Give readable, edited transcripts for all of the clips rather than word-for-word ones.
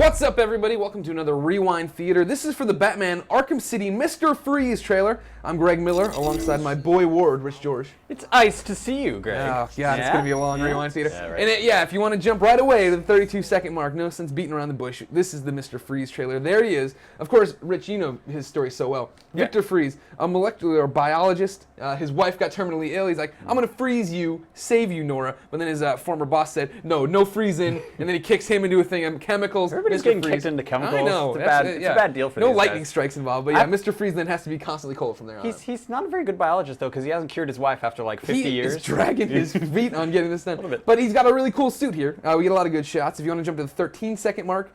What's up, everybody? Welcome to another Rewind Theater. This is for the Batman Arkham City Mr. Freeze trailer. I'm Greg Miller, alongside my boy Ward, Rich George. It's nice to see you, Greg. Oh, God, it's going to be a long Rewind Theater. Yeah, right. And if you want to jump right away to the 32-second mark, no sense beating around the bush. This is the Mr. Freeze trailer. There he is. Of course, Rich, you know his story so well. Yeah. Victor Freeze, a molecular biologist. His wife got terminally ill. He's like, I'm going to freeze you, save you, Nora. But then his former boss said, no freezing. And then he kicks him into a thing of chemicals. Everybody's getting kicked into chemicals. I know. It's a bad deal for no these lightning guys. strikes involved. But yeah, Mr. Freeze then has to be constantly cold from there on. He's not a very good biologist, though, because he hasn't cured his wife after like 50 years. He's dragging his feet on getting this done. A little bit. But he's got a really cool suit here. We get a lot of good shots. If you want to jump to the 13-second mark,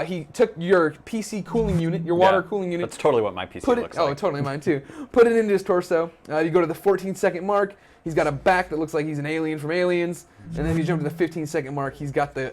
he took your PC cooling unit, your water cooling unit. That's totally what my PC looks like. Oh, totally mine too. Put it into his torso. You go to the 14-second mark. He's got a back that looks like he's an alien from Aliens. And then you jump to the 15-second mark. He's got the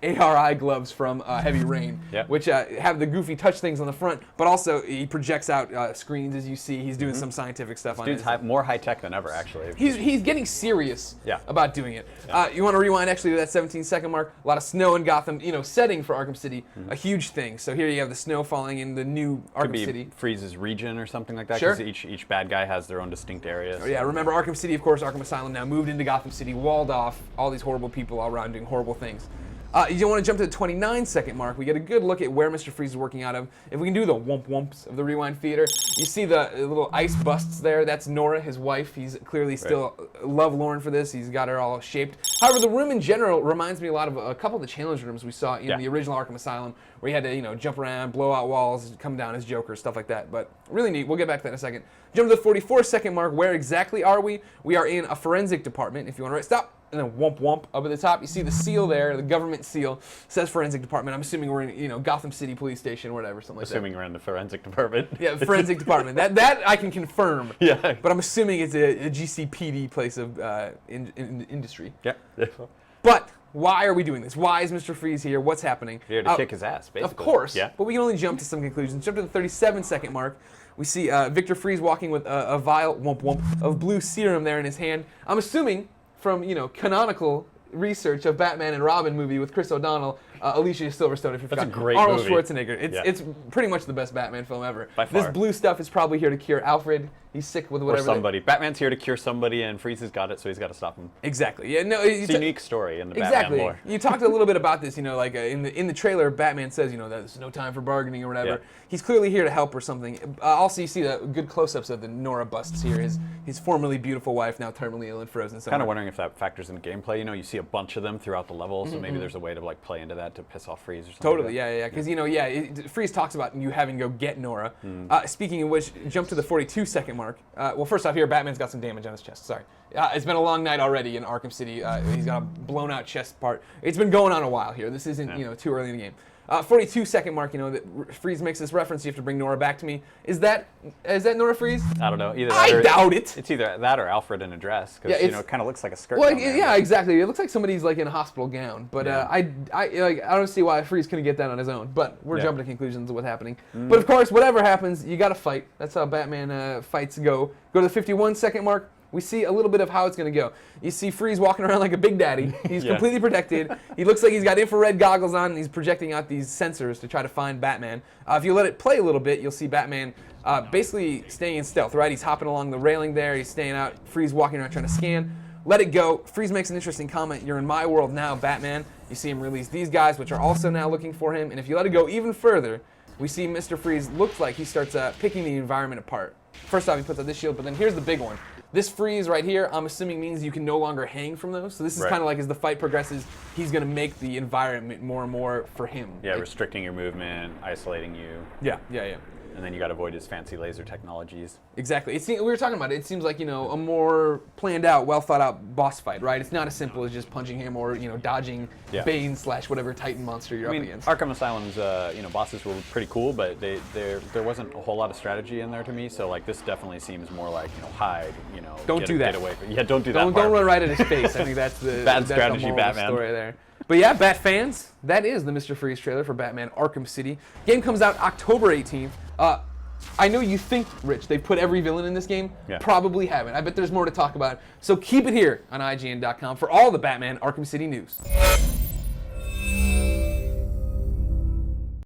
ARI gloves from Heavy Rain, which have the goofy touch things on the front, but also he projects out screens, as you see. He's doing some scientific stuff on it. Dude's more high-tech than ever, actually. He's getting serious about doing it. You want to rewind actually to that 17-second mark. A lot of snow in Gotham, setting for Arkham City, a huge thing. So here you have the snow falling in the new Arkham City. Freeze's region or something like that, Sure. because each bad guy has their own distinct areas. Yeah, remember Arkham City, of course, Arkham Asylum now moved into Gotham City, walled off, all these horrible people all around doing horrible things. You want to jump to the 29-second mark. We get a good look at where Mr. Freeze is working out of. If we can do the whomps of the Rewind Theater, you see the little ice busts there. That's Nora, his wife. He's clearly still lovelorn for this. He's got her all shaped. However, the room in general reminds me a lot of a couple of the challenge rooms we saw in the original Arkham Asylum, where you had to, jump around, blow out walls, come down as Joker, stuff like that. But really neat. We'll get back to that in a second. Jump to the 44-second mark. Where exactly are we? We are in a forensic department. If you want to write, stop. And then whomp up at the top. You see the seal there, the government seal, says forensic department. I'm assuming we're in, Gotham City Police Station or whatever, something like that. Assuming we're in the forensic department. Yeah, forensic department. That I can confirm. Yeah. But I'm assuming it's a GCPD place of in industry. Yeah. But why are we doing this? Why is Mr. Freeze here? What's happening? Here to kick his ass, basically. Of course. Yeah. But we can only jump to some conclusions. Jump to the 37-second mark. We see Victor Freeze walking with a vial of blue serum there in his hand. I'm assuming from canonical research of Batman and Robin movie with Chris O'Donnell, Alicia Silverstone, if you forgot. That's a great Arnold movie. Schwarzenegger. It's pretty much the best Batman film ever. By far. This blue stuff is probably here to cure Alfred. He's sick with whatever. Or somebody. Batman's here to cure somebody, and Freeze has got it, so he's got to stop him. Exactly. Yeah. No. It's a unique story in the Batman lore. You talked a little bit about this. Like in the trailer, Batman says, that there's no time for bargaining or whatever. Yeah. He's clearly here to help or something. Also, you see the good close-ups of the Nora busts here. His formerly beautiful wife, now terminally ill and frozen. Kind of wondering if that factors into gameplay. You see a bunch of them throughout the level, so maybe there's a way to play into that to piss off Freeze or something. Totally, like that. because Freeze talks about you having to go get Nora. Speaking of which, jump to the 42-second mark. Well, first off, here Batman's got some damage on his chest. Sorry, it's been a long night already in Arkham City. He's got a blown-out chest part. It's been going on a while here. This isn't too early in the game. 42-second mark. That Freeze makes this reference. You have to bring Nora back to me. Is that Nora Freeze? I don't know. Either I that or doubt it. It's either that or Alfred in a dress, because it kind of looks like a skirt. Well, down there, yeah, exactly. It looks like somebody's in a hospital gown, but I don't see why Freeze couldn't get that on his own. But we're jumping to conclusions of what's happening. But of course, whatever happens, you got to fight. That's how Batman fights go. Go to the 51-second mark. We see a little bit of how it's going to go. You see Freeze walking around like a big daddy. He's completely protected. He looks like he's got infrared goggles on, and he's projecting out these sensors to try to find Batman. If you let it play a little bit, you'll see Batman basically staying in stealth, right? He's hopping along the railing there. He's staying out. Freeze walking around trying to scan. Let it go. Freeze makes an interesting comment. You're in my world now, Batman. You see him release these guys, which are also now looking for him. And if you let it go even further, we see Mr. Freeze looks like he starts picking the environment apart. First off, he puts out this shield, but then here's the big one. This freeze right here, I'm assuming means you can no longer hang from those. So this is kind of like as the fight progresses, he's going to make the environment more and more for him. Yeah, restricting your movement, isolating you. Yeah. And then you got to avoid his fancy laser technologies. Exactly. We were talking about it. It seems like, a more planned out, well thought out boss fight, right? It's not as simple as just punching him or, dodging Bane / whatever Titan monster you're up against. Arkham Asylum's, bosses were pretty cool, but there wasn't a whole lot of strategy in there to me. So this definitely seems more like, hide, don't do that. Get away from, don't do that. Don't run right at his face. I think that's the bad strategy, Batman. Story there. But yeah, Bat fans, that is the Mr. Freeze trailer for Batman Arkham City. Game comes out October 18th. I know you think, Rich, they've put every villain in this game. Yeah. Probably haven't. I bet there's more to talk about. So keep it here on IGN.com for all the Batman Arkham City news.